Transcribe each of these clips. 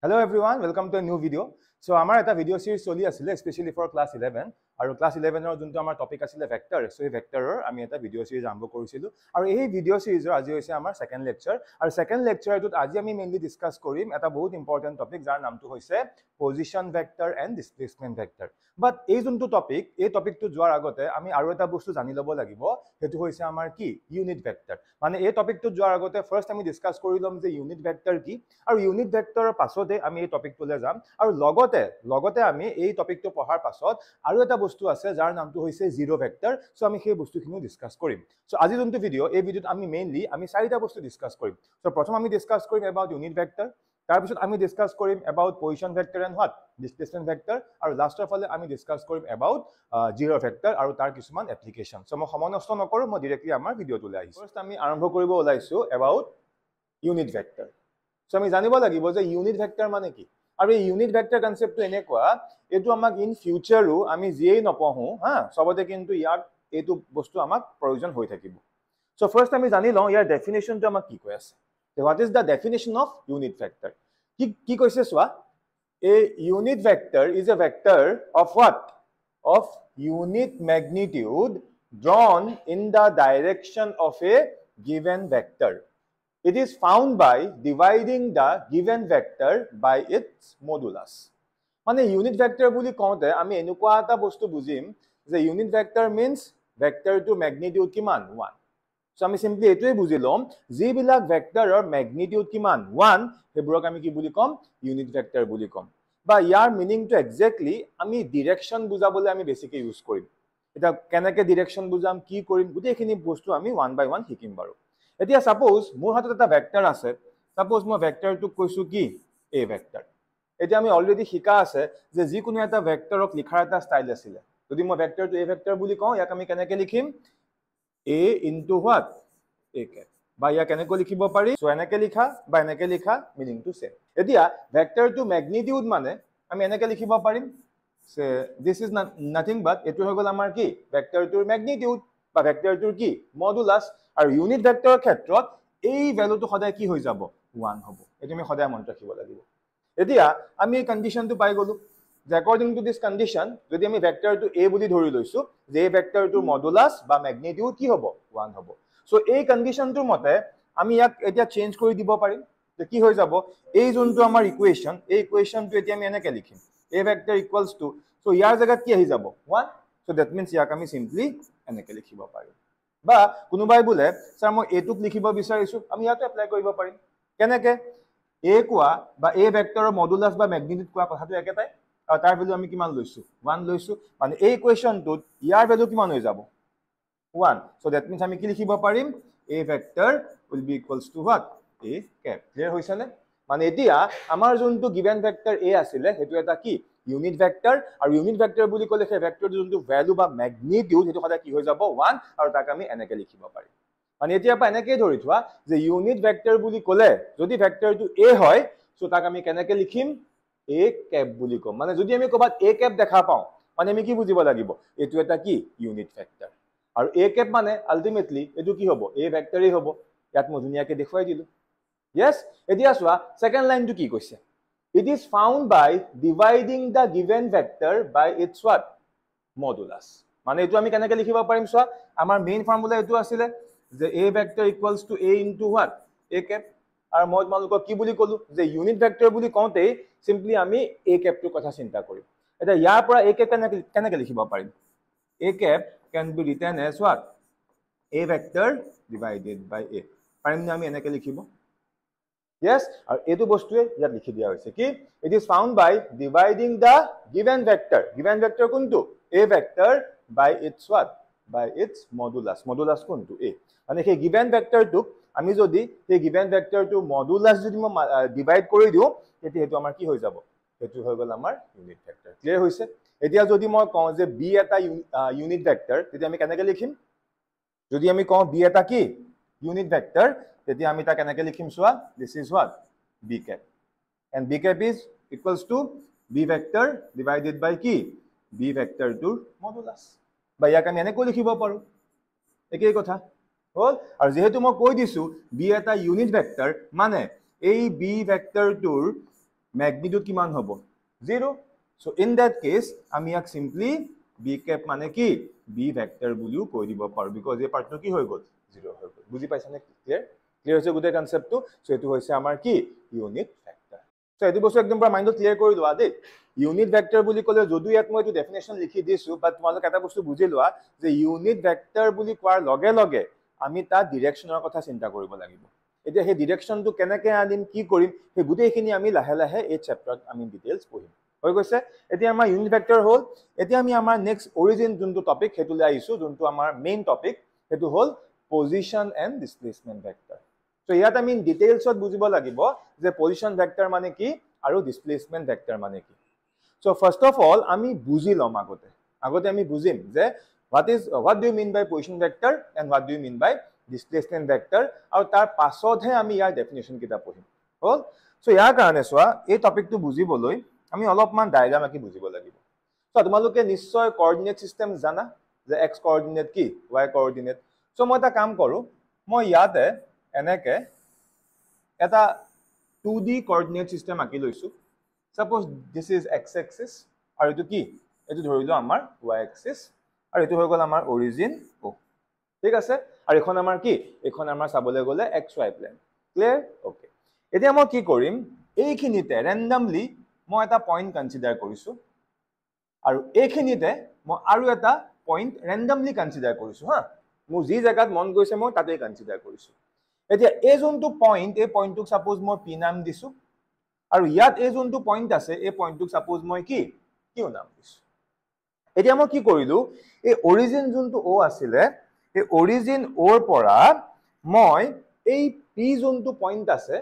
Hello everyone, welcome to a new video. So our video series choli asile especially for class 11 aru class 11 er juntu amar topic asile vector. So ei vector er ami eta video series arambo korisilu aru ei video series er aji hoise amar second lecture aru second lecture tut aji ami mainly discuss korim eta bahut important topic jar naam tu hoise position vector and displacement vector. But ei juntu topic tu joar agote ami aru eta bostu jani lobo lagibo hetu hoise amar ki unit vector. Mane ei topic tu joar agote first ami discuss korilom je unit vector ki aru unit vector pasote আমি এই টপিকটোলে যাম আৰু লগতে আমি এই টপিকটো পঢ়াৰ পাছত আৰু এটা বস্তু আছে যাৰ নামটো হৈছে জিৰো ভেক্টৰ সো আমি সেই বস্তুখিনি ডিসকাস কৰিম সো আজি যোনটো ভিডিও এই ভিডিওত আমি মেইনলি আমি চাৰিটা বস্তু ডিসকাস কৰিম সো প্ৰথম আমি ডিসকাস কৰিম এবাউট ইউনিট ভেক্টৰ তাৰ পিছত আমি ডিসকাস কৰিম about position vector and what displacement vector আৰু লাষ্টৰ ফালে আমি ডিসকাস কৰিম এবাউট জিৰো ভেক্টৰ আৰু তাৰ কিছুমান এপ্লিকেশন সো মই সময় নষ্ট নকৰো মই ডাইৰেক্টলি আমাৰ ভিডিওটোলে আহিছো ফাৰ্স্ট আমি আৰম্ভ কৰিব ওলাইছো এবাউট ইউনিট ভেক্টৰ সো আমি জানিব লাগিব যে ইউনিট ভেক্টৰ মানে কি আৰু এই ইউনিট ভেক্টৰ কনসেপ্টটো এনেকুৱা এটো আমাক ইন ফিউচাৰো আমি যেই নপঢ়ো হা সবতে কিন্তু ইয়াৰ এটো বস্তু আমাক প্ৰয়োজন হৈ থাকিব সো ফাৰ্স্ট আমি জানি লওঁ ইয়াৰ ডেফিনিশনটো আমাক কি কৈ আছে what is the definition of unit vector কি কৈছে সোৱা a unit vector is a vector of what of unit magnitude drawn in the direction of a given vector. It is found by dividing the given vector by its modulus. মানে unit vector বুলি কওঁতে আমি এনেকুৱা এটা বস্তু বুজিম যে unit vector means vector to magnitude কিমান 1. So আমি simply এটোই বুজি লম যিবিলাক ভেক্টৰৰ magnitude কিমান 1 হেবুৰক আমি কি বুলি কম unit vector বুলি কম বা ইয়াৰ মিনিংটো এক্স্যাক্টলি আমি ডাইৰেকশন বুজাবলৈ আমি বেছিকৈ ইউজ কৰিম এটা কেনেকৈ ডাইৰেকশন বুজাম কি কৰিম গোটেইখিনি বস্তু আমি ওয়ান বাই ওয়ান শিকিম বাৰু এতিয়া সাপোজ মোৰ হাতত এটা ভেক্টৰ আছে সাপোজ মই ভেক্টৰটো কৈছো কি a ভেক্টৰ এতিয়া আমি অলৰেডি শিকা আছে যে যি কোনো এটা ভেক্টৰক লিখাৰ এটা ষ্টাইল আছিল যদি মই ভেক্টৰটো a ভেক্টৰ বুলি কওঁ ইয়াক আমি কেনেকৈ লিখিম a into what a cap বা ইয়া কেনেকৈ লিখিব পাৰি সো এনেকৈ লিখা বা এনেকৈ লিখা মিনিংটো সেম এতিয়া ভেক্টৰটো ম্যাগনিটিউড মানে আমি এনেকৈ লিখিব পাৰিম সে দিস ইজ নাথিং বাট এটো হৈ গল আমাৰ কি ভেক্টৰটোৰ ম্যাগনিটিউড বা ভেক্টৰটোৰ কি মডুলাস আৰু ইউনিট ভেক্টৰৰ ক্ষেত্ৰত এই ভ্যালুটো সদায় কি হৈ যাব 1 হ'ব এটো আমি সদায় মনত ৰাখিব লাগিব এতিয়া আমি এই কন্ডিশনটো পাই গলো যে according to this condition যদি আমি ভেক্টৰটো a বুলি ধৰি লৈছো যে এই ভেক্টৰটোৰ মডুলাস বা ম্যাগনিটিউড কি হ'ব 1 হ'ব সো এই কন্ডিশনটোৰ মতে আমি ইয়াক এতিয়া চেঞ্জ কৰি দিব পাৰিম যে কি হৈ যাব এই যোনটো আমাৰ ইকুৱেচন এই ইকুৱেচনটো এতিয়া আমি এনেকৈ লিখিম a vector equals to so ইয়াৰ জায়গাত কি আহি যাব 1 সো দ্যাট মিন্স ইয়াক আমি সিম্পলি এনেকৈ লিখিব পাৰিম বা কোনোবাই বলে স্যাৰ মই এটুক লিখিব বিচাৰিছো আমি ইয়াতে এপ্লাই কৰিব পাৰিম কেনেকৈ a কোৱা বা a ভেক্টৰৰ মডুলাস বা ম্যাগনিটিউড কোৱা কথাটো একেটাই আৰু তাৰ ভ্যালু আমি কিমান লৈছো 1 লৈছো মানে এই ইকুৱেচনটোত ইয়াৰ ভ্যালু কিমান হৈ যাব 1 so that means আমি কি লিখিব পাৰিম a vector will be equals to what a cap clear হৈছে নে মানে এতিয়া আমাৰ যোনটো গিভেন ভেক্টৰ a আছিলে হেতু এটা কি ইউনিট ভেক্টৰ আৰু ইউনিট ভেক্টৰ বুলি ক'লে সেই ভেক্টৰটো যোনটো ভ্যালু বা ম্যাগনিটিউড হেতু সদায় কি হৈ যাব 1 আৰু তাক আমি এনেকৈ লিখিব পাৰিম মানে এতিয়া পা এনেকৈ ধৰি থোৱা যে ইউনিট ভেক্টৰ বুলি ক'লে যদি ভেক্টৰটো a হয় সো তাক আমি কেনেকৈ লিখিম a cap বুলি কম মানে যদি আমি ক'বাত a cap দেখা পাওঁ মানে আমি কি বুজিব লাগিব এটো এটা কি ইউনিট ভেক্টৰ আৰু a cap মানে আলটিমেটলি এটো কি হ'ব a ভেক্টৰই হ'ব ইয়াত মই ধুনিয়াকৈ দেখুৱাই দিলো yes এতিয়া চোৱা সেকেন্ড লাইনটো কি কৈছে it is found by dividing the given vector by its what modulus মানে এটো আমি কেনেকৈ লিখিব পাৰিম চোৱা আমাৰ মেইন ফৰ্মুলা এটো আছিল যে a vector equals to a into what a cap আৰু মই তোমালোকক কি বুলি ক'লো যে ইউনিট ভেক্টৰ বুলি কওঁতে সিম্পলি আমি a cap টোৰ কথা চিন্তা কৰিম এটা ইয়াৰ পৰা a cap কেনেকৈ লিখিব পাৰিম a cap can be written as what a vector divided by a পাৰিম নে আমি এনেকৈ লিখিব yes আৰু এটো বস্তুৱে ইয়াত লিখি দিয়া হৈছে কি it is found by dividing the given vector কোনটো a vector by its what by its modulus কোনটো a মানে সেই given vectorটোক আমি যদি সেই given vectorটো modulus যদি মই ডিভাইড কৰি দিও তেতিয়া হেতু আমাৰ কি হৈ যাব হেতু হৈ গল আমাৰ ইউনিট ভেক্টৰ ক্লিয়াৰ হৈছে এতিয়া যদি মই কওঁ যে b এটা ইউনিট ভেক্টৰ তেতিয়া আমি কেনেকৈ লিখিম যদি আমি কওঁ b এটা কি ইউনিট ভেক্টৰ তেতিয়া আমি তা কেনেকৈ লিখিম চোৱা this is what b cap and b cap is equals to b vector divided by কি b vector to modulus বা ইয়াক আমি এনেকৈ লিখিব পাৰো একেই কথা হল আৰু যেহেতু মই কৈ দিছো b এটা ইউনিট ভেক্টৰ মানে এই b ভেক্টৰটোৰ ম্যাগনিটিউড কিমান হ'ব 0 সো ইন দ্যাট কেস আমি ইয়াক সিম্পলি b cap মানে কি b ভেক্টৰ বুলিও কৈ দিব পাৰো বিকজ এই পাৰ্টটো কি হৈ গ'ল 0 হৈ গ'ল বুজি পাইছানে ক্লিয়াৰ ক্লিয়াৰ হৈছে গোটেই কনসেপ্টটো সো এটো হৈছে আমাৰ কি ইউনিট ভেক্টৰ সো এটো বস্তু একদম পুৰা মাইন্ডত ক্লিয়াৰ কৰি লোৱা দেই ইউনিট ভেক্টৰ বুলি ক'লে যদিও ইয়াত মই এটো ডেফিনেশন লিখি দিছো বাট তোমালোক এটা বস্তু বুজি লোৱা যে ইউনিট ভেক্টৰ বুলি কোৱাৰ লগে লগে আমি তা ডিৰেকচনৰ কথা চিন্তা কৰিব লাগিব এতিয়া হে ডিৰেকচনটো কেনেকৈ আনিম কি কৰিম হে গুটেইখিনি আমি লাহে লাহে এই চেপ্টাৰত আমি ডিটেইলছ পঢ়িম হৈ গৈছে এতিয়া আমাৰ ইউনিট ভেক্টৰ হ'ল এতিয়া আমি আমাৰ নেক্সট অৰিজিন যোনটো টপিক হেতুলৈ আহিছো যোনটো আমাৰ মেইন টপিক হেতু হ'ল position and displacement vector so ইয়াত আমি ডিটেইলছত বুজিব লাগিব যে পজিশন ভেক্টৰ মানে কি আৰু ডিসপ্লেসমেন্ট ভেক্টৰ মানে কি সো ফার্স্ট অফ অল আমি বুজি লম আগতে আমি বুজিম যে what do you mean by position vector and what do you mean by displacement vector আৰু তাৰ পাছতহে আমি ইয়াৰ ডেফিনেশন কিটা পঢ়িম হ'ল সো ইয়াৰ কাৰণে সোৱা এই টপিকটো বুজিবলৈ আমি অলপমান ডায়াগ্ৰাম আকি বুজিব লাগিব সো তোমালোকে নিশ্চয় কোঅৰ্ডিনেট সিস্টেম জানা যে x কোঅৰ্ডিনেট কি y কোঅৰ্ডিনেট সো মই এটা কাম কৰো মই ইয়াতে এনেকে এটা 2D কোঅৰ্ডিনেট সিস্টেম আকি লৈছো suppose this is x axis আৰু এটো কি এটো ধৰিলো আমাৰ y axis আৰু এটো হৈ গল আমাৰ অৰিজিন o ঠিক আছে আৰু এখন আমাৰ কি এখন আমাৰ চাবলৈ গলে xy প্লেন ক্লিয়াৰ ওকে এতিয়া মই কি কৰিম এইখিনিতে ৰেন্ডমলি মই এটা পইণ্ট কনসিডাৰ কৰিছো আৰু এইখিনিতে মই আৰু এটা পইণ্ট ৰেন্ডমলি কনসিডাৰ কৰিছো হা মোৰ যি জায়গাত মন গৈছে মই তাতে কনসিডাৰ কৰিছো এতিয়া এই যোনটো পইণ্ট এই পইণ্টটোক সাপোজ মই p নাম দিছো আৰু ইয়াত এই যোনটো পইণ্ট আছে এই পইণ্টটোক সাপোজ মই কি q নাম দিছো এতিয়া মই কি কৰিলো এই অৰিজিন যোনটো o আছিলে এই অৰিজিন o ৰ পৰা মই এই p যোনটো পইণ্ট আছে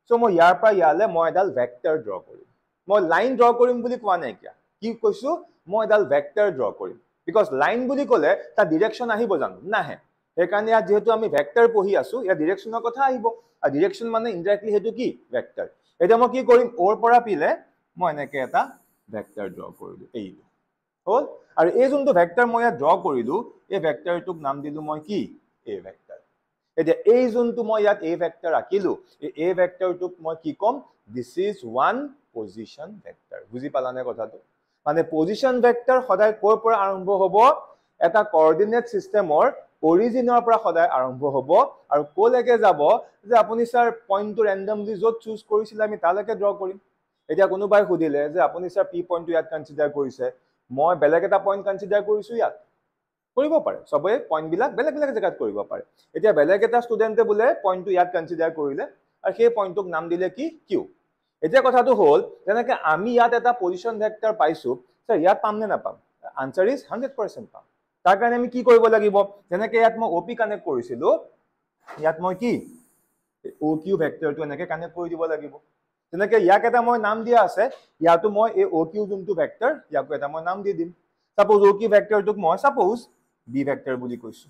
সো মই ইয়াৰ পৰা ইয়ালে মই এডাল ভেক্টৰ ড্ৰ কৰিম মই লাইন ড্ৰ কৰিম বুলি কোৱা নাই কি কৈছো মই এডাল ভেক্টৰ ড্ৰ কৰিম বিকজ লাইন বুলি ক'লে তা ডাইৰেকচন আহিব জানো নাহে সেইকাৰণে ইয়াত যেহেতু আমি ভেক্টৰ পঢ়ি আছো ইয়াৰ ডাইৰেকচনৰ কথা আহিব আৰু ডাইৰেকচন মানে ইনডাইৰেক্টলি হেতু কি ভেক্টৰ এতিয়া মই কি কৰিম o ৰ পৰা p লে মই এনেকে এটা ভেক্টৰ ড্ৰ কৰিলো এই হ'ল আৰু এই যোনটো ভেক্টৰ মই ইয়াত ড্ৰ কৰিলো এই ভেক্টৰটোক নাম দিলো মই কি a ভেক্টৰ এতিয়া এই যোনটো মই ইয়াত a ভেক্টৰ ৰাখিলো এই a ভেক্টৰটোক মই কি কম this is one position vector বুজি পালানে কথাটো মানে পজিশন ভেক্টৰ সদায় কৰ পৰা আৰম্ভ হ'ব এটা কোঅৰ্ডিনেট সিস্টেমৰ অৰিজিনৰ পৰা সদায় আৰম্ভ হ'ব আৰু কোলৈকে যাব যে আপুনি স্যাৰ পইণ্টটো ৰেন্ডমলি যত চুজ কৰিছিল আমি তালৈকে ড্ৰ কৰিম এতিয়া কোনোবাই সুধিলে যে আপুনি স্যাৰ p পইণ্টটো ইয়াত কনসিডাৰ কৰিছে মই বেলেগ এটা পইণ্ট কনসিডাৰ কৰিছো ইয়াত কৰিব পাৰে সবে পইণ্ট বিলাক বেলেগ বেলেগ জায়গাত কৰিব পাৰে এতিয়া বেলেগ এটা ষ্টুডেন্টে বোলে পইণ্টটো ইয়াত কনসিডাৰ কৰিলে আৰু সেই পইণ্টটোক নাম দিলে কি q এতিয়া কথাটো হ'ল যেনেকৈ আমি ইয়াত এটা পজিশন ভেক্টৰ পাইছো স্যাৰ ইয়াত পাম নে নাপাম আনসাৰ ইজ 100% পাম তাৰ কাৰণে আমি কি কৰিব লাগিব যেনেকৈ ইয়াত মই op কানেক্ট কৰিছিলো ইয়াত মই কি oq ভেক্টৰটো এনেকৈ কানেক্ট কৰি দিব লাগিব যেনেকৈ ইয়াক এটা মই নাম দিয়া আছে ইয়াতো মই এই oq যোনটো ভেক্টৰ ইয়াকো এটা মই নাম দি দিম সাপোজ oq ভেক্টৰটোক মই সাপোজ b ভেক্টৰ বুলি কৈছো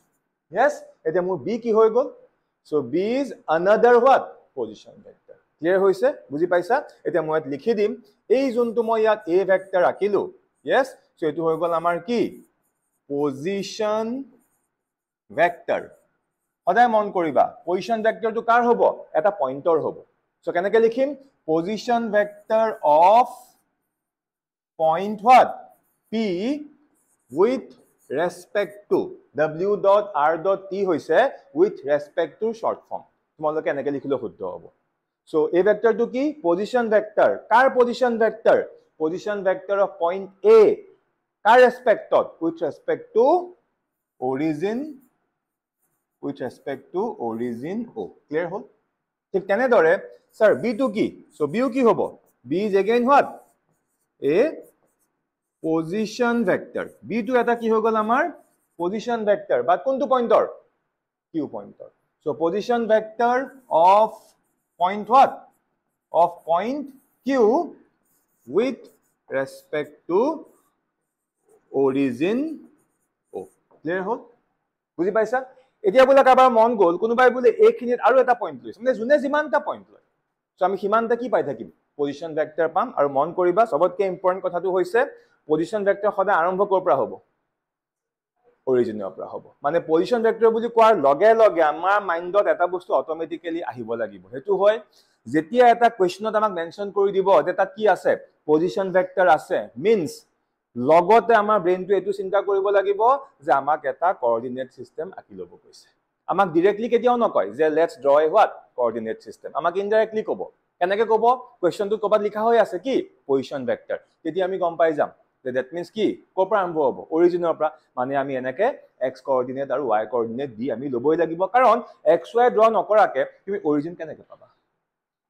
yes এতিয়া মোৰ b কি হৈ গল so b is another what position vector clear হৈছে বুজি পাইছা এতিয়া মই ইয়াত লিখি দিম এই যোনটো মই ইয়াত a ভেক্টৰ ৰাখিলো yes সো এটো হৈ গল আমাৰ কি পজিশন ভেক্টৰ সদায় মন কৰিবা পজিশন ভেক্টৰটো কাৰ হ'ব এটা পইণ্টৰ হ'ব সো কেনেকৈ লিখিম position vector of point what p with respect to w dot r dot t হৈছে with respect to short form তোমালোকে এনেকৈ লিখিলে শুদ্ধ হ'ব সো এই ভেক্টৰটো কি পজিশন ভেক্টৰ কাৰ position vector position vector of point a কাৰ ৰেসপেক্টত with respect to origin o clear হ'ল ঠিক তেনেদৰে স্যাৰ b টো কি সো b কি হ'ব b is again what a position vector b টো এটা কি হৈ গল আমাৰ position vector বাট কোনটো পইণ্টৰ q পইণ্টৰ so position vector of point what of point q with respect to origin o clear হ'ল বুজি পাইছা এতিয়া বোলে কাবাৰ মন গল কোনোবাই বোলে এইখিনিত আৰু এটা পইণ্ট লৈছে মানে জুনে যিমানটা পইণ্ট লয় সো আমি সিমানটা কি পাই থাকিম পজিশন ভেক্টৰ পাম আৰু মন কৰিবা সবতকৈ ইম্পৰ্টেন্ট কথাটো হৈছে পজিশন ভেক্টৰ সদায় আৰম্ভ কৰ পৰা হ'ব অৰিজিনৰ পৰা হ'ব মানে পজিশন ভেক্টৰ বুলি কোৱাৰ লগে লগে আমাৰ মাইন্ডত এটা বস্তু অটোমেটিক্যালি আহিব লাগিব হেতু হয় যেতিয়া এটা কোৱেশ্চনত আমাক মেনশ্যন কৰি দিব যে তাত কি আছে পজিশন ভেক্টৰ আছে মিন্স লগতে আমাৰ ব্ৰেইনটো এটো চিন্তা কৰিব লাগিব যে আমাক এটা কোঅৰ্ডিনেট সিস্টেম আকি ল'ব কৈছে আমাক ডাইৰেক্টলি কেতিয়াও নকয় যে let's draw A what coordinate system আমাক ইনডাইৰেক্টলি ক'ব কেনেকৈ ক'ব কোৱেশ্চনটো ক'বাত লিখা হৈ আছে কি পজিশন ভেক্টৰ তেতিয়া আমি গম পাই যাম যে দ্যাট মিন্স কি ক'ৰ পৰা আৰম্ভ হ'ব অৰিজিনৰ পৰা মানে আমি এনেকে x কোঅৰ্ডিনেট আৰু y কোঅৰ্ডিনেট দি আমি ল'বই লাগিব কাৰণ x y ড্ৰ নকৰাকে তুমি অৰিজিন কেনেকৈ পাবা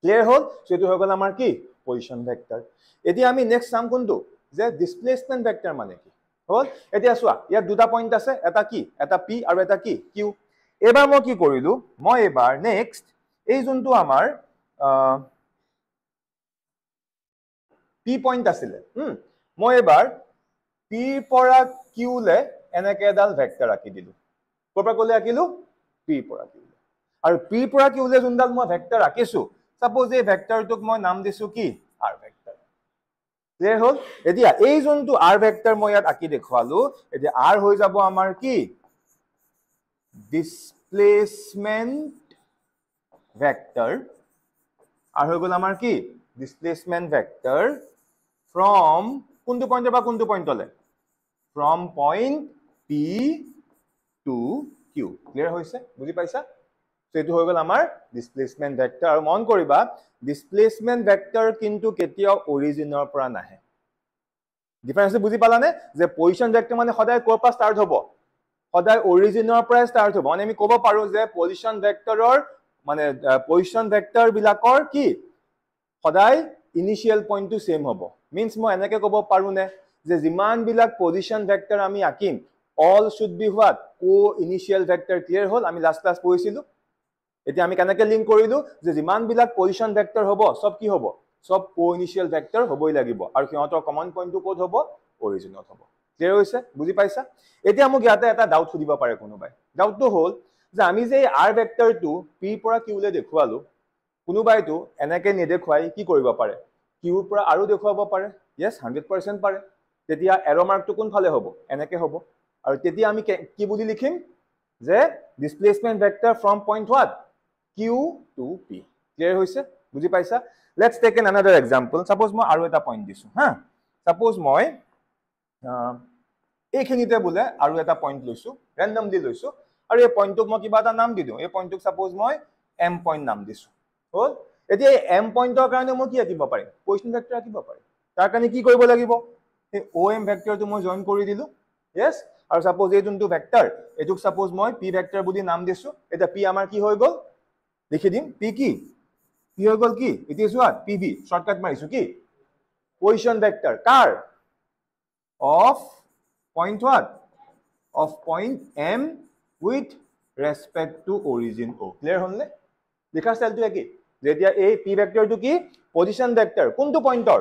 ক্লিয়াৰ হ'ল সেটো হৈ গ'ল আমাৰ কি পজিশন ভেক্টৰ এতিয়া আমি নেক্সট চাম কোনটো যে ডিসপ্লেসমেন্ট ভেক্টৰ মানে কি হ'ল এতিয়া চোৱা ইয়াত দুটা পইণ্ট আছে এটা কি এটা p আৰু এটা কি q এবাৰ মই কি কৰিলো মই এবাৰ নেক্সট এই যোনটো আমাৰ p পইণ্ট আছিল মই এবাৰ p পৰা q লে এনেকে এডাল ভেক্টৰ আকি দিলো ক'ৰ পৰা ক'লে আকিলো p পৰা q আৰু p পৰা q লে যোনডাল মই ভেক্টৰ আকিছো সাপোজ এই ভেক্টৰটোক মই নাম দিছো কি r ভেক্টৰ ক্লিয়াৰ হ'ল এতিয়া এই যোনটো r ভেক্টৰ মই ইয়াত আকি দেখুৱালো এতিয়া r হৈ যাব আমাৰ কি ডিসপ্লেসমেন্ট ভেক্টৰ r হৈ গ'ল আমাৰ কি ডিসপ্লেসমেন্ট ভেক্টৰ from কোনটো পইণ্টৰ পৰা কোনটো পইণ্টলে from point p to q clear হৈছে বুজি পাইছা সেটো হৈ গ'ল আমাৰ ডিসপ্লেসমেন্ট ভেক্টৰ আৰু মন কৰিবা ডিসপ্লেসমেন্ট ভেক্টৰ কিন্তু কেতিয়াও অৰিজিনৰ পৰা নাহে ডিফাৰেন্স বুজি পালানে যে পজিশন ভেক্টৰ মানে সদায় ক'ৰ পৰা ষ্টাৰ্ট হ'ব সদায় অৰিজিনৰ পৰা ষ্টাৰ্ট হ'ব মানে আমি ক'ব পাৰো যে পজিশন ভেক্টৰৰ মানে পজিশন ভেক্টৰ বিলাকৰ কি সদায় ইনিশিয়াল পইণ্টটো সেম হ'ব মিন্স মই এনেকে ক'ব পাৰো নে যে যিমান বিলাক পজিশন ভেক্টৰ আমি আকিম all should be what co initial vector clear হল আমি লাস্ট ক্লাস পঢ়িছিলো এতিয়া আমি কেনেকৈ লিংক কৰিলো যে যিমান বিলাক পজিশন ভেক্টৰ হ'ব সব কি হ'ব সব কো ইনিশিয়াল ভেক্টৰ হ'বই লাগিব আৰু সিহঁতৰ কমন পইণ্টটো ক'ত হ'ব অৰিজিনত হ'ব ক্লিয়াৰ হৈছে বুজি পাইছা এতিয়া মোক ইয়াতে এটা ডাউট সুধিব পাৰে কোনোবাই ডাউটটো হ'ল যে আমি যে r ভেক্টৰটো p পৰা q লে দেখুৱালো কোনোবাইটো এনেকৈ নেদেখুৱাই কি কৰিব পাৰে q পৰা আৰু দেখুৱাব পাৰে yes 100% পাৰে তেতিয়া এৰো মাৰ্কটো কোন ফালে হ'ব এনেকৈ হ'ব আৰু তেতিয়া আমি কি বুলি লিখিম যে displacement vector from point what q to p clear হৈছে বুজি পাইছা let's take another example suppose মই আৰু এটা পইণ্ট দিছো হা suppose মই এইখিনিতে বুলে আৰু এটা পইণ্ট লৈছো randomly লৈছো আৰু এই পইণ্টটোক মই কিবা এটা নাম দি দিওঁ এই পইণ্টটোক suppose মই m পইণ্ট নাম দিছো হ'ল এতিয়া এই m পইণ্টৰ কাৰণে মই কি আকিব পাৰিম পজিশন ভেক্টৰ আকিব পাৰিম তাৰ কাৰণে কি কৰিব লাগিব এই om ভেক্টৰটো মই জয়েন কৰি দিলো yes আৰু suppose এই যোনটো ভেক্টৰ এটোক suppose মই p ভেক্টৰ বুলি নাম দিছো এটা p আমাৰ কি হৈ গ'ল লিখি দিম p কি p হৈ গ'ল কি it is what pv shortcut মাৰিছো কি position vector car of point what of point m with respect to origin o clear হলনে লিখা স্টাইলটো কি যেতিয়া এই p ভেক্টৰটো কি পজিশন ভেক্টৰ কোনটো পইণ্টৰ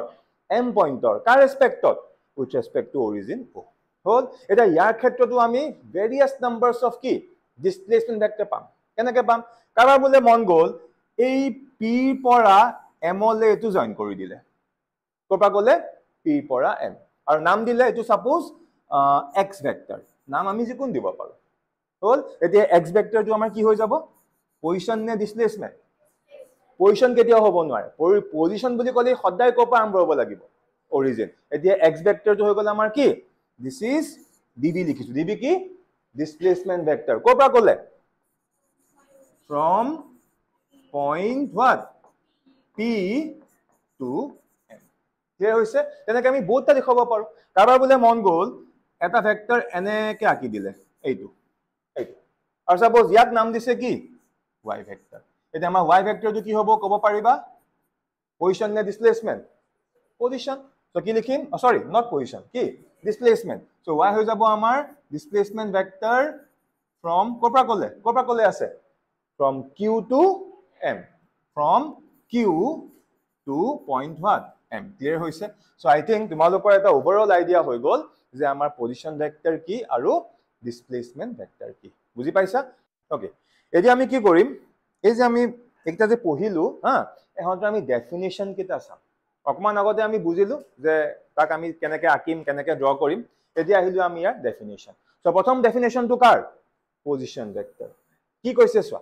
m পইণ্টৰ কাৰ ৰেসপেক্টত with respect to origin o হল এটা ইয়াৰ ক্ষেত্ৰটো আমি ভেৰিয়াছ নাম্বাৰস অফ কি ডিসপ্লেসমেন্ট ভেক্টৰ পাম কেনেকৈ পাম কাৰোবাৰ বোলে মন গ'ল এই p পৰা m লে এটো জয়েন কৰি দিলে ক'ৰপৰা গ'লে p পৰা m আৰু নাম দিলে এটো সাপোজ x ভেক্টৰ নাম আমি যিকোন দিব পাৰো হল এতিয়া x ভেক্টৰটো আমাৰ কি হৈ যাব পজিশন নে ডিসপ্লেসমেন্ট পজিশন কেতিয়া হ'ব নোৱাৰে পজিশন বুলি ক'লে সদায় ক'ৰ পৰা আৰম্ভ হ'ব লাগিব অৰিজিন এতিয়া x ভেক্টৰটো হৈ গ'ল আমাৰ কি this is dv লিখিছো dv কি ডিসপ্লেসমেন্ট ভেক্টৰ ক'ৰ পৰা ক'লে from point what p to m clear হৈছে তেনেকৈ আমি বহুতটা দেখাব পাৰো কাৰোবাৰ বোলে মন গ'ল এটা ভেক্টৰ এনেকৈ আকি দিলে এইটো আৰু সাপোজ ইয়াক নাম দিছে কি y ভেক্টৰ এতিয়া আমাৰ y ভেক্টৰটো কি হ'ব ক'ব পাৰিবা পজিশন নে ডিসপ্লেসমেন্ট পজিশন তো কি লিখিম সৰি নট পজিশন কি ডিসপ্লেসমেন্ট সো y হৈ যাব আমাৰ ডিসপ্লেসমেন্ট ভেক্টৰ ফ্ৰম ক'ৰ পৰা ক'লে আছে from q to m from q to point what m clear হৈছে so I think তোমালোকৰ এটা ওভাৰঅল আইডিয়া হৈ গ'ল যে আমাৰ পজিশন ভেক্টৰ কি আৰু ডিসপ্লেসমেন্ট ভেক্টৰ কি বুজি পাইছা ওকে এতিয়া আমি কি কৰিম এই যে আমি একটা যে পঢ়িলো হা এহঁতৰ আমি ডেফিনিশন কিটা চাম অকমান আগতে আমি বুজিলো যে তাক আমি কেনেকৈ আকিম কেনেকৈ ড্ৰ কৰিম এতিয়া আহিলো আমি ইয়াৰ ডেফিনিশন সো প্ৰথম ডেফিনিশনটো কাৰ পজিশন ভেক্টৰ কি কৈছে চোৱা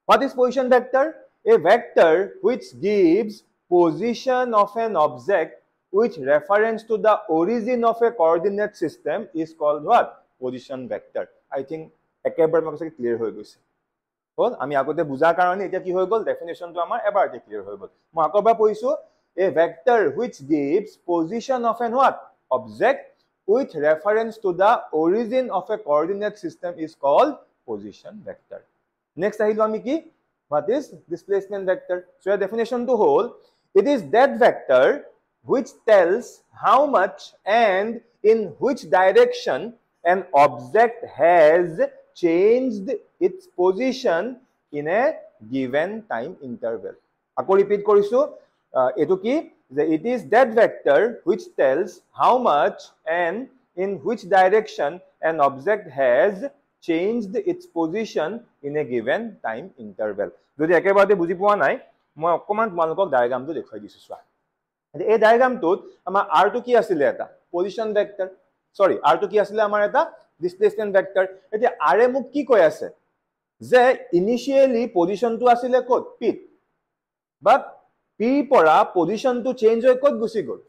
what is position vector a vector which gives position of an object which reference to the origin of a coordinate system is called what? Position vector. I think একেবাৰে মই কৈছে clear হৈ গৈছে হল আমি আগতে বুজাৰ কাৰণে এটা কি হৈ গল ডেফিনেশনটো আমাৰ এবাৰতে ক্লিয়াৰ হৈ গল মই আকবাৰ পঢ়িছো a vector which gives position of an what object with reference to the origin of a coordinate system is called position vector. Next আহিলো আমি কি what is displacement vector? So your definition to whole it is that vector which tells how much and in which direction an object has changed its position in a given time interval. Ako repeat korisu etu ki it is that vector which tells how much and in which direction an object has changed its position in a given time interval. Jodi ekebare buji poa nai moi okkoman tumalokok diagram tu dekhai disu swa এই ডায়াগ্রামটোত আমাৰ r টো কি আছিল এটা position vector সৰি r টো কি আছিল আমাৰ এটা ডিসপ্লেসমেন্ট ভেক্টৰ এতিয়া r এ মোক কি কৈ আছে যে ইনিশিয়ালি পজিশনটো আছিল ক'ত p বাট p পৰা পজিশনটো চেঞ্জ হৈ ক'ত গুছি গল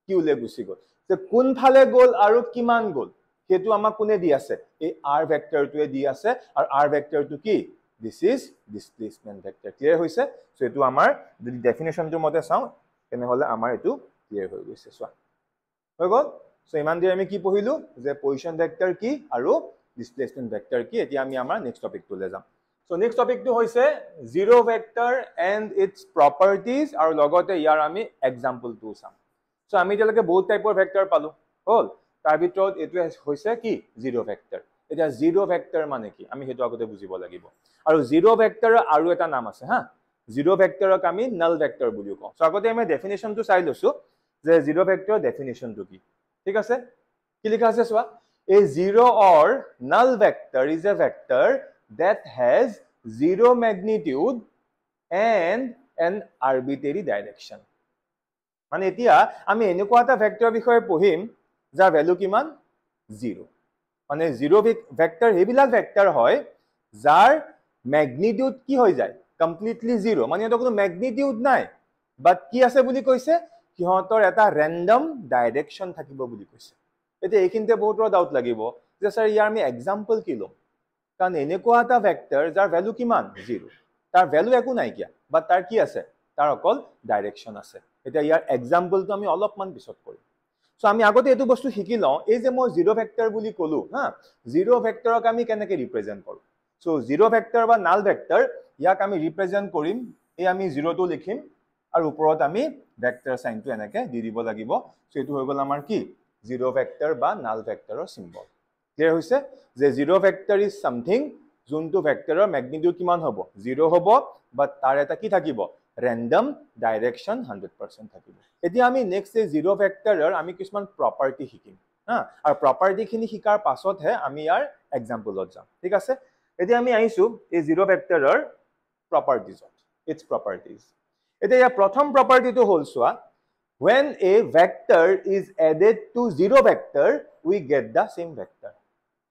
q লে গুছি গল যে কোন ফালে গল আৰু কিমান গল হেতু আমাক কোনে দি আছে এই r ভেক্টৰটোৱে দি আছে আৰু r ভেক্টৰটো কি this is displacement vector clear হৈছে সো এটো আমাৰ যদি ডেফিনেশনটো মতে চাও কেনে হলে আমাৰ এটো ক্লিয়াৰ হৈ গৈছে সোৱা হৈ গল সো ইমান দি আমি কি পঢ়িলো যে পজিশন ভেক্টৰ কি আৰু ডিসপ্লেসমেন্ট ভেক্টৰ কি এতিয়া আমি আমাৰ নেক্সট টপিকটো লৈ যাম সো নেক্সট টপিকটো হৈছে zero vector and it's properties আৰু লগতে ইয়াৰ আমি এক্সাম্পলটো চাম সো আমি এতিয়ালৈকে বহুত টাইপৰ ভেক্টৰ পালো হল তাৰ ভিতৰত এটো হৈছে কি জিৰো ভেক্টৰ এটা জিৰো ভেক্টৰ মানে কি আমি হেতু আগতে বুজিব লাগিব আৰু জিৰো ভেক্টৰ আৰু এটা নাম আছে হা জিৰো ভেক্টৰক আমি নাল ভেক্টৰ বুলি কওঁ সো আগতে আমি ডেফিনেশনটো চাই লৈছো যে জিৰো ভেক্টৰ ডেফিনেশনটো কি ঠিক আছে কি লিখা আছে সোৱা a zero or null vector is a vector that has zero magnitude and an arbitrary direction মানে এতিয়া আমি এনেকুৱা এটা ভেক্টৰ বিষয়ে পঢ়িম যাৰ ভ্যালু কিমান 0 মানে জিৰো ভেক্টৰ হেবিলা ভেক্টৰ হয় যাৰ ম্যাগনিটিউড কি হৈ যায় কমপ্লিটলি 0 মানে এটা কোনো ম্যাগনিটিউড নাই বাট কি আছে বুলি কৈছে কিহতৰ এটা ৰ্যান্ডম ডাইৰেকশন থাকিব বুলি কৈছে এতিয়া এইখিনতে বহুত ডাউট লাগিব যে স্যাৰ ইয়াৰ আমি এক্সাম্পল কি লম কাৰণ এনেকুৱা এটা ভেক্টৰ যাৰ ভ্যালু কিমান 0 তাৰ ভ্যালু একো নাই কিয়া বাট তাৰ কি আছে তাৰ অকল ডাইৰেকশন আছে এতিয়া ইয়াৰ এক্সাম্পলটো আমি অলপমান পিছত কৰিম সো আমি আগতে এটো বস্তু শিকি লওঁ এই যে মই জিৰো ভেক্টৰ বুলি কলো হা জিৰো ভেক্টৰক আমি কেনেকৈ ৰিপ্ৰেজেন্ট কৰো সো জিৰো ভেক্টৰ বা নাল ভেক্টৰ ইয়াক আমি ৰিপ্ৰেজেন্ট কৰিম এই আমি জিৰোটো লিখিম আৰু ওপৰত আমি ভেক্টৰ সাইনটো এনেকৈ দি দিব লাগিব সো এটো হৈ গল আমাৰ কি জিৰো ভেক্টৰ বা নাল ভেক্টৰৰ সিম্বল ক্লিয়াৰ হৈছে যে জিৰো ভেক্টৰ ইজ সামথিং যোনটো ভেক্টৰৰ ম্যাগনিটিউড কিমান হ'ব 0 হ'ব বাট তাৰ এটা কি থাকিব ৰ্যান্ডম ডাইৰেকশন 100% থাকিব এতিয়া আমি নেক্সট এই জিৰো ভেক্টৰৰ আমি কিছুমান প্ৰপাৰ্টি শিকিম হা আৰু প্ৰপাৰ্টি খিনি শিকাৰ পাছতহে আমি ইয়াৰ এক্সাম্পলত যাম ঠিক আছে এতিয়া আমি আহিছো এই জিৰো ভেক্টৰৰ প্ৰপাৰ্টিজত ইটস প্ৰপাৰ্টিজ এতিয়া ইয়াৰ প্ৰথম প্ৰপাৰ্টিটো হ'ল সোৱা when a vector is added to zero vector we get the same vector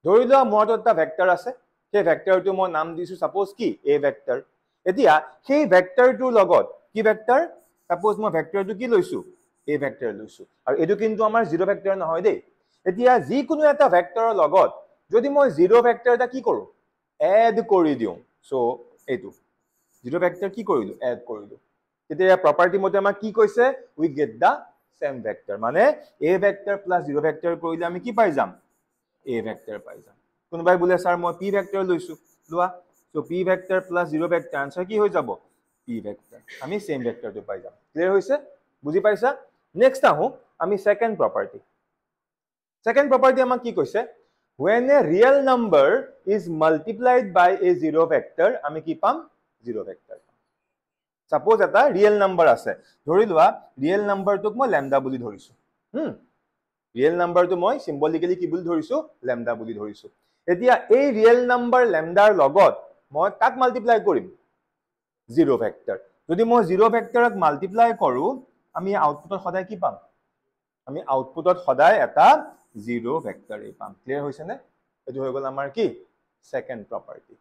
ধৰি লোৱা মোৰ এটা ভেক্টৰ আছে সেই ভেক্টৰটো মই নাম দিছো সাপোজ কি a ভেক্টৰ এতিয়া সেই ভেক্টৰটোৰ লগত কি ভেক্টৰ সাপোজ মই ভেক্টৰটো কি লৈছো a ভেক্টৰ লৈছো আৰু এটো কিন্তু আমাৰ জিৰো ভেক্টৰ নহয় দেই এতিয়া যি কোনো এটা ভেক্টৰৰ লগত যদি মই জিৰো ভেক্টৰ এটা কি কৰো এড কৰি দিও সো এটো জিৰো ভেক্টৰ কি কৰিলো এড কৰিলো এতিয়া প্ৰপাৰ্টি মতে আমাৰ কি কৈছে we get the same vector মানে a vector plus zero vector কৰিলে আমি কি পাই যাম a vector পাই যাম কোনবাই বলে স্যার মই p vector লৈছো লোৱা so p vector plus zero vector answer কি হৈ যাব p vector আমি same vector টো পাই যাম ক্লিয়াৰ হৈছে বুজি পাইছা নেক্সট আহো আমি সেকেন্ড প্ৰপাৰ্টি আমাক কি কৈছে when a real number is multiplied by a zero vector আমি কি পাম zero vector Suppose এটা real number আছে ধৰি লোৱা real number টোক মই lambda বুলি ধৰিছো real number টো মই symbolically কি বুলি ধৰিছো lambda বুলি ধৰিছো এতিয়া এই real number lambda ৰ লগত মই কাক মাল্টিপ্লাই কৰিম zero vector যদি মই zero vectorক মাল্টিপ্লাই কৰো আমি আউটপুটত সদায় কি পাম আমি আউটপুটত সদায় এটা zero vector পাম ক্লিয়াৰ হৈছে নে এটো হৈ গল আমাৰ কি সেকেন্ড প্ৰপাৰ্টি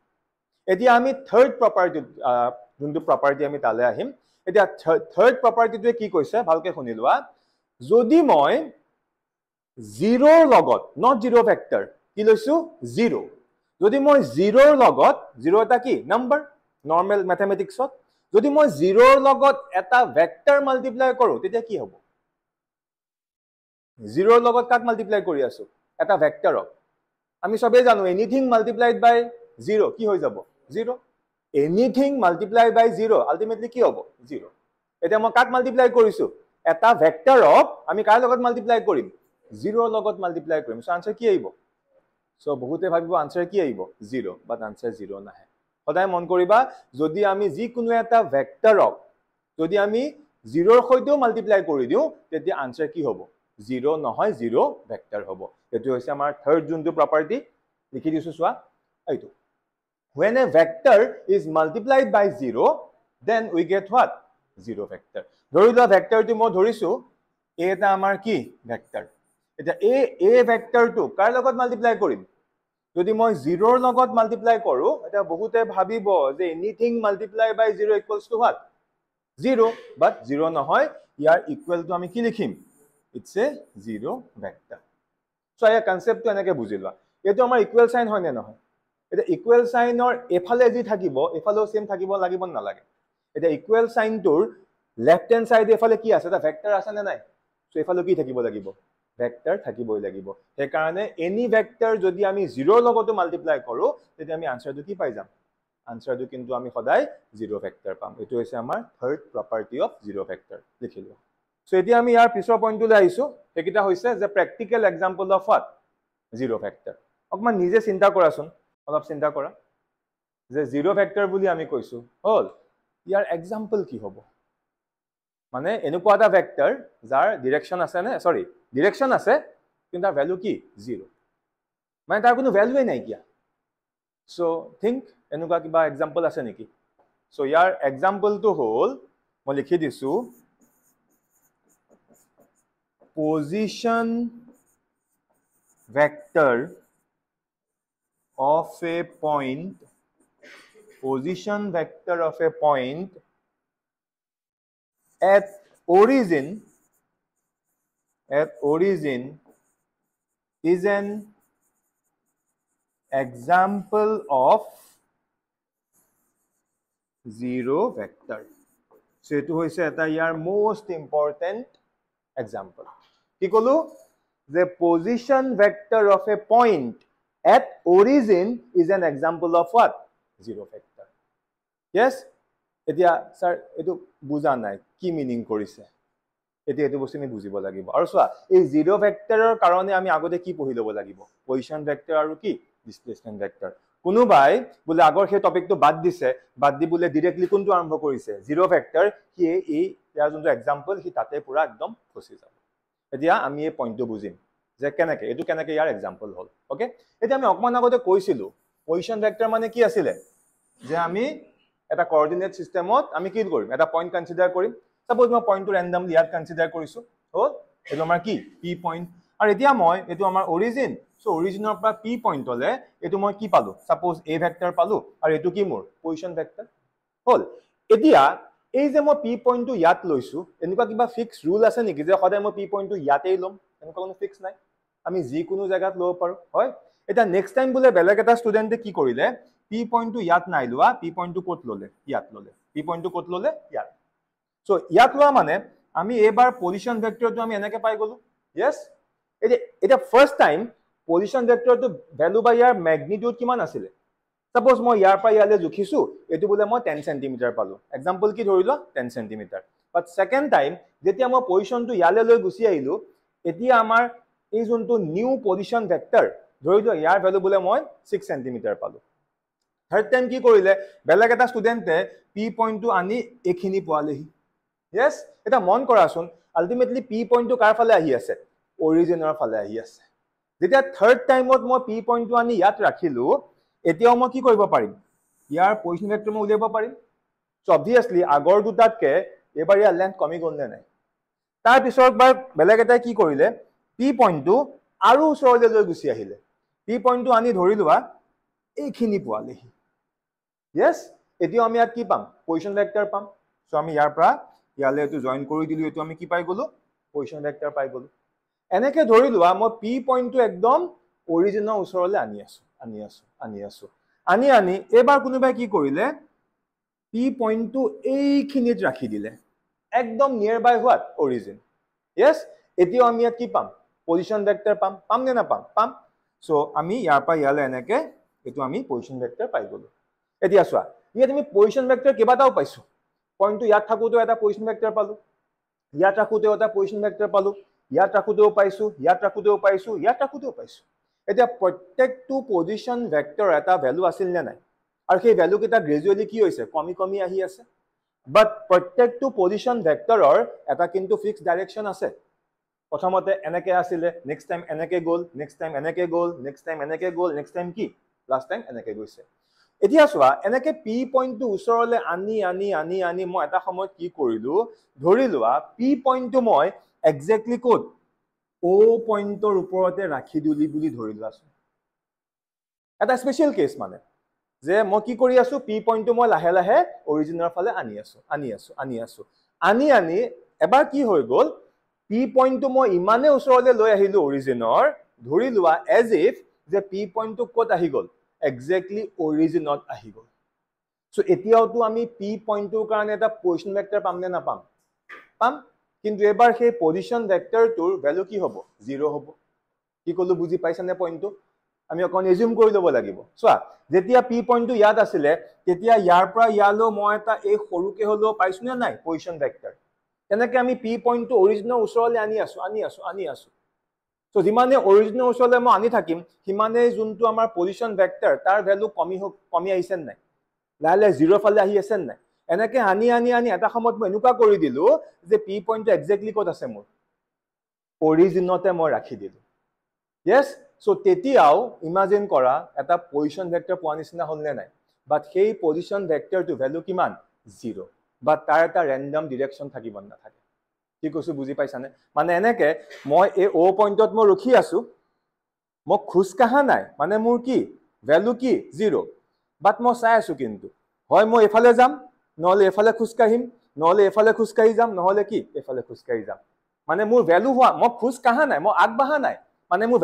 এতিয়া আমি থাৰ্ড প্ৰপাৰ্টি যোনটো প্ৰপাৰ্টি আমি তালে আহিম এতিয়া থাৰ্ড প্ৰপাৰ্টিটোৱে কি কৈছে ভালকে শুনি লোৱা যদি মই 0 ৰ লগত not 0 ভেক্টৰ কি লৈছো 0 যদি মই 0 ৰ লগত 0 এটা কি নাম্বাৰ নৰ্মেল ম্যাথমেটিক্সত যদি মই 0 ৰ লগত এটা ভেক্টৰ মাল্টিপ্লাই কৰো তেতিয়া কি হ'ব 0 ৰ লগত কাক মাল্টিপ্লাই কৰি আছো এটা ভেক্টৰক আমি সবে জানো এনিথিং মাল্টিপ্লাইড বাই 0 কি হৈ যাব 0 এনিথিং মাল্টিপ্লাইড বাই 0 আলটিমেটলি কি হ'ব 0 এতিয়া মই কাক মাল্টিপ্লাই কৰিছো এটা ভেক্টৰক আমি কাৰ লগত মাল্টিপ্লাই কৰিম 0 ৰ লগত মাল্টিপ্লাই কৰিম সো আনসাৰ কি আহিব সো বহুতে ভাবিব আনসাৰ কি আহিব 0 বাট আনসাৰ 0 নাহে সদায় মন কৰিবা যদি আমি যি কোনো এটা ভেক্টৰক যদি আমি 0 ৰ সৈতেও মাল্টিপ্লাই কৰি দিও তেতিয়া আনসাৰ কি হ'ব 0 নহয় 0 ভেক্টৰ হ'ব এটো হৈছে আমাৰ থাৰ্ড যোনটো প্ৰপাৰ্টি লিখি দিছো সোৱা এইটো when a vector is multiplied by 0 then we get what 0 vector ধৰিলা ভেক্টৰটো মই ধৰিছো a এটা আমাৰ কি ভেক্টৰ এটা a ভেক্টৰটো কাৰ লগত মাল্টিপ্লাই কৰিম যদি মই 0 ৰ লগত মাল্টিপ্লাই কৰো এটা বহুতে ভাবিব যে anything multiply by 0 equals to what 0 but 0 নহয় ইয়াৰ ইকুৱেল টু আমি কি লিখিম it's a 0 vector so এই কনসেপ্টটো এনেকে বুজিলা এটো আমাৰ ইকুৱেল সাইন হয় নে নহয় এটা ইকুৱেল সাইনৰ এফালে যি থাকিব এফালেও সেম থাকিব লাগিব না লাগে এটা ইকুৱেল সাইনটোৰ লেফট হ্যান্ড সাইড এফালে কি আছে এটা ভেক্টৰ আছে নে নাই সো এফালে কি থাকিব লাগিব ভেক্টৰ থাকিবই লাগিব সেই কাৰণে এনি ভেক্টৰ যদি আমি 0 ৰ লগতো মাল্টিপ্লাই কৰো তেতিয়া আমি আনসাৰটো কি পাই যাম আনসাৰটো কিন্তু আমি সদায় 0 ভেক্টৰ পাম এটো হৈছে আমাৰ থাৰ্ড প্ৰপাৰ্টি অফ 0 ভেক্টৰ লিখিলো সো এতিয়া আমি ইয়াৰ পিছৰ পইণ্টলৈ আহিছো একিটা হৈছে যে প্ৰ্যাকটিক্যাল এক্সাম্পল অফ what 0 ভেক্টৰ অকমান নিজে চিন্তা কৰাচোন অলপ চিন্তা কৰা যে 0 ভেক্টৰ বুলি আমি কৈছো হল ইয়াৰ এক্সাম্পল কি হ'ব মানে এনেকুৱা এটা ভেক্টৰ যাৰ ডাইৰেকশন আছে নে সৰি ডাইৰেকশন আছে কিন্তু তাৰ ভ্যালু কি 0 মানে তাৰ কোনো ভ্যালুই নাই কিয়া সো থিংক এনেকুৱা কিবা এক্সাম্পল আছে নেকি সো ইয়াৰ এক্সাম্পলটো হল মই লিখি দিছো position vector of a point at origin is an example of 0 vector so etu hoise eta yar most important example কি কলো the position vector of a point at origin is an example of what 0 vector yes এতিয়া sir এটো বুজা নাই কি meaning কৰিছে এতিয়া এটো বস্তু আমি বুজিব লাগিব আৰু সোৱা এই 0 ভেক্টৰৰ কাৰণে আমি আগতে কি পঢ়ি লব লাগিব পজিশন ভেক্টৰ আৰু কি ডিসপ্লেসমেন্ট ভেক্টৰ কোনোবাই বলে আগৰ সেই টপিকটো বাদ দিছে বাদ দি বলে ডাইৰেক্টলি কোনটো আৰম্ভ কৰিছে 0 ভেক্টৰ কি এই ইয়াৰ যোনটো এক্সাম্পল কি তাতে পুৰা একদম ফসি যাব এতিয়া আমি এই পইণ্টটো বুজিম যে কেনেকে এটো কেনেকে ইয়াৰ এক্সাম্পল হল ওকে এতিয়া আমি অকমান আগতে কৈছিলো পজিশন ভেক্টৰ মানে কি আছিল যে আমি এটা কোঅৰ্ডিনেট সিস্টেমত আমি কি কৰিম এটা পইণ্ট কনসিডাৰ কৰিম সাপোজ মই পইণ্টটো ৰেন্ডমলি ইয়াত কনসিডাৰ কৰিছো হল এটো আমাৰ কি পি পইণ্ট আৰু এতিয়া মই এটো আমাৰ অৰিজিন সো অৰিজিনৰ পৰা পি পইণ্টলে এটো মই কি পালো সাপোজ এ ভেক্টৰ পালো আৰু এটো কি মোৰ পজিশন ভেক্টৰ হল এতিয়া এই যে মই পি পইণ্টটো ইয়াত লৈছো এনেকুৱা কিবা ফিক্স ৰুল আছে নেকি যে সদায় মই পি পইণ্টটো ইয়াতেই লম এনেকুৱা কোনো ফিক্স নাই আমি যি কোনো জায়গাত লব পাৰো হয় এটা নেক্সট টাইম বলে বেলেগ এটা ষ্টুডেন্টে কি কৰিলে পি পইণ্টটো ইয়াত নাই লোৱা পি পইণ্টটো ক'ত ললে ইয়াত ললে পি পইণ্টটো ক'ত ললে ইয়াত সো ইয়াত লোৱা মানে আমি এবাৰ পজিশন ভেক্টৰটো আমি এনেকৈ পাই গলো yes এটা ফাৰ্স্ট টাইম পজিশন ভেক্টৰটো ভ্যালু বাই ইয়াৰ ম্যাগনিটিউড কিমান আছিল সাপোজ মই ইয়াৰ পৰা ইয়ালে জুখিছো এটো বলে মই 10 cm পালো এক্সাম্পল কি ধৰিলো 10 cm বাট সেকেন্ড টাইম যেতিয়া মই পজিশনটো ইয়ালে লৈ গুছি আহিলো এতিয়া আমাৰ এই যোনটো নিউ পজিশন ভেক্টৰ ধৰিলো ইয়াৰ ভ্যালু বলে মই 6 cm পালো থাৰ্ড টাইম কি কৰিলে বেলেগ এটা ষ্টুডেন্টে পি পইণ্টটো আনি এখিনি পোৱালেহি yes এটা মন কৰাচোন আলটিমেটলি পি পইণ্টটো কাৰ ফালে আহি আছে অৰিজিনৰ ফালে আহি আছে যেতিয়া থাৰ্ড টাইমত মই পি পইণ্টটো আনি ইয়াত ৰাখিলো এতিয়াও মই কি কৰিব পাৰিম ইয়াৰ পজিশন ভেক্টৰ মই উলিয়াব পাৰিম সো অবভিয়াসলি আগৰ দুটাতকে এবাৰ ইয়াৰ লেন্থ কমি গল নে নাই তাৰ পিছৰ বাৰ বেলেগ এটা কি কৰিলে পি পইণ্টটো আৰু ওচৰলৈ লৈ গুছি আহিলে পি পইণ্টটো আনি ধৰি লোৱা এইখিনি পোৱালেহি yes এতিয়া আমি ইয়াত কি পাম পজিশন ভেক্টৰ পাম সো আমি ইয়াৰ পৰা ইয়ালে এটো জয়েন কৰি দিলো এটো আমি কি পাই গলো পজিশন ভেক্টৰ পাই গলো এনেকে ধৰি লোৱা মই p পইণ্টটো একদম অৰিজিনৰ ওচৰলৈ আনি আছো আনি এবাৰ কোনোবাই কি কৰিলে p পইণ্টটো এইখিনিত ৰাখি দিলে একদম নিয়াৰ বাই হোৱাট অৰিজিন yes এতিয়া আমি ইয়াত কি পাম পজিশন ভেক্টৰ পাম নে না পাম সো আমি ইয়াৰ পৰা ইয়ালে এনেকে এটো আমি পজিশন ভেক্টৰ পাই গলো এতিয়া চোৱা ইয়াত আমি পজিশন ভেক্টৰ কেবাটাও পাইছো পইণ্টটো ইয়াত থাকোতেও এটা পজিশন ভেক্টৰ পালো ইয়াত ৰাখোতেও এটা পজিশন ভেক্টৰ পালো ইয়াত ৰাখোতেও পাইছো ইয়াত ৰাখোতেও পাইছো ইয়াত ৰাখোতেও পাইছো এতিয়া প্ৰত্যেকটো পজিশন ভেক্টৰ এটা ভ্যালু আছিল নে নাই আৰু সেই ভ্যালু কেটা গ্ৰেজুৱেলি কি হৈছে কমি আহি আছে বাট প্ৰত্যেকটো পজিশন ভেক্টৰৰ এটা কিন্তু ফিক্স ডাইৰেকশন আছে প্ৰথমতে এনেকে আছিলে নেক্সট টাইম এনেকে গল নেক্সট টাইম এনেকে গল নেক্সট টাইম এনেকে গল নেক্সট টাইম কি লাষ্ট টাইম এনেকে গৈছে এতিয়া চোৱা এনেকে p পইণ্টটো ওচৰলৈ আনি মই এটা সময়ত কি কৰিলো ধৰি লোৱা p পইণ্টটো মই এক্স্যাক্টলি কোড o পইণ্টৰ ওপৰতে ৰাখি দিলি বুলি ধৰি লোৱাছো এটা স্পেশাল কেস মানে যে মই কি কৰি আছো p পইণ্টটো মই লাহে লাহে অৰিজিনৰ ফালে আনি আছো এবাৰ কি হৈ গল p পইণ্টটো মই ইমানে ওচৰলৈ লৈ আহিলো অৰিজিনৰ ধৰি লোৱা এজ ইফ যে p পইণ্টটো ক'ত আহি গল এক্স্যাক্টলি অৰিজিনত আহি গল সো এতিয়াওটো আমি p পইণ্টটোৰ কাৰণে এটা পজিশন ভেক্টৰ পাম নে না পাম কিন্তু এবাৰ সেই পজিশন ভেক্টৰটোৰ ভ্যালু কি হ'ব 0 হ'ব কি কলো বুজি পাইছানে পইণ্টটো আমি অকন এজিউম কৰি লব লাগিব চোৱা যেতিয়া p পইণ্টটো ইয়াত আছিলে তেতিয়া ইয়াৰ পৰা ইয়ালৈ মই এটা এই সৰুকে হলো পাইছো নে নাই পজিশন ভেক্টৰ তেনেকে আমি p পইণ্টটো অৰিজিনৰ ওচৰলৈ আনি আছো সো যিমানে অৰিজিনৰ ওচৰলৈ মই আনি থাকিম সিমানে যোনটো আমাৰ পজিশন ভেক্টৰ তাৰ ভ্যালু কমি আহিছে নাই লাহে 0 ফালে আহি আছে নাই এনেকে আনি এটা সময়ত মই এনেকুৱা কৰি দিলো যে p পইণ্টটো এক্স্যাক্টলি ক'ত আছে মোৰ অৰিজিনতে মই ৰাখি দিলো yes সো তেতিয়াও ইমাজিন কৰা এটা পজিশন ভেক্টৰ পোৱা নিচিনা হল নে নাই বাট সেই পজিশন ভেক্টৰটো ভ্যালু কিমান 0 বাট তাৰ এটা ৰেন্ডম ডিৰেকশন থাকিব না থাকে কি কৈছো বুজি পাইছানে মানে এনেকে মই এই o পইণ্টত মই ৰখি আছো মই খুস কাহা নাই মানে মোৰ কি ভ্যালু কি 0 বাট মই চাই আছো কিন্তু হয় মই এফালে যাম নহলে এফালে খুস কাহিম নহলে এফালে খুস কাহি যাম নহলে কি এফালে খুস কাহি যাম মানে মোৰ ভ্যালু হোৱা মই খুস কাহা নাই মই আগবাহা নাই মানে মোৰ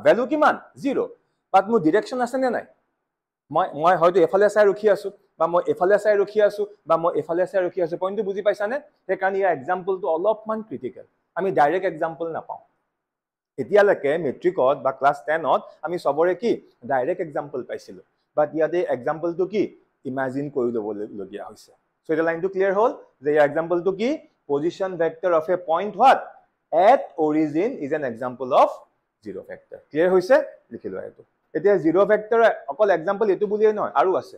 ভ্যালু কিমান 0 বাট মোৰ ডিৰেকশন আছে নে নাই মই হয়তো এফালে চাই ৰখি আছো বা মই এফালে চাই ৰখি আছো বা মই এফালে চাই ৰখি আছো পইণ্টটো বুজি পাইছানে সেই কাৰণে ইয়াৰ এক্সাম্পলটো অলপমান ক্ৰিটিকেল আমি ডাইৰেক্ট এক্সাম্পল নাপাওঁ এতিয়ালৈকে মেট্ৰিকত বা ক্লাস 10ত আমি সবৰে কি ডাইৰেক্ট এক্সাম্পল পাইছিলো বাট ইয়াতে এক্সাম্পলটো কি ইমাজিন কৰি লবলগীয়া হৈছে সো এটা লাইনটো ক্লিয়াৰ হল যে ইয়াৰ এক্সাম্পলটো কি position vector of A point what at origin is an example of zero vector clear হৈছে লিখি লোৱা এটো এতিয়া zero vector অকল এক্সাম্পল এটো বুলিয়ে নহয় আৰু আছে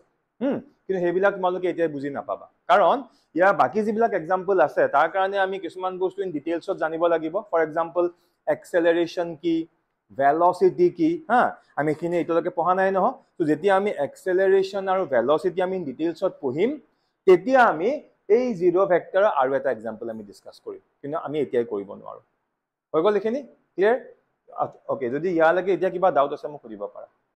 কিন্তু হেবিলাক তোমালোকে এতিয়া বুজি নাপাবা কাৰণ ইয়াৰ বাকি যিবিলাক এক্সাম্পল আছে তাৰ কাৰণে আমি কিছুমান বস্তু ইন ডিটেইলছত জানিব লাগিব ফৰ এক্সাম্পল এক্সেলাৰেশন কি ভেলোসিটি কি আমি এখিনি এতলৈকে পঢ়া নাই নহয় তো যেতিয়া আমি এক্সেলাৰেশন আৰু ভেলোসিটি আমি ইন ডিটেইলছত পঢ়িম তেতিয়া আমি এই জিৰো ভেক্টৰ আৰু এটা এক্সাম্পল আমি ডিসকাস কৰিম কিন্তু আমি এতিয়াই কৰিব নোৱাৰো হৈ গল এখিনি ক্লিয়াৰ ওকে যদি ইয়ালৈকে এতিয়া কিবা ডাউট আছে মোক সুধিব পাৰা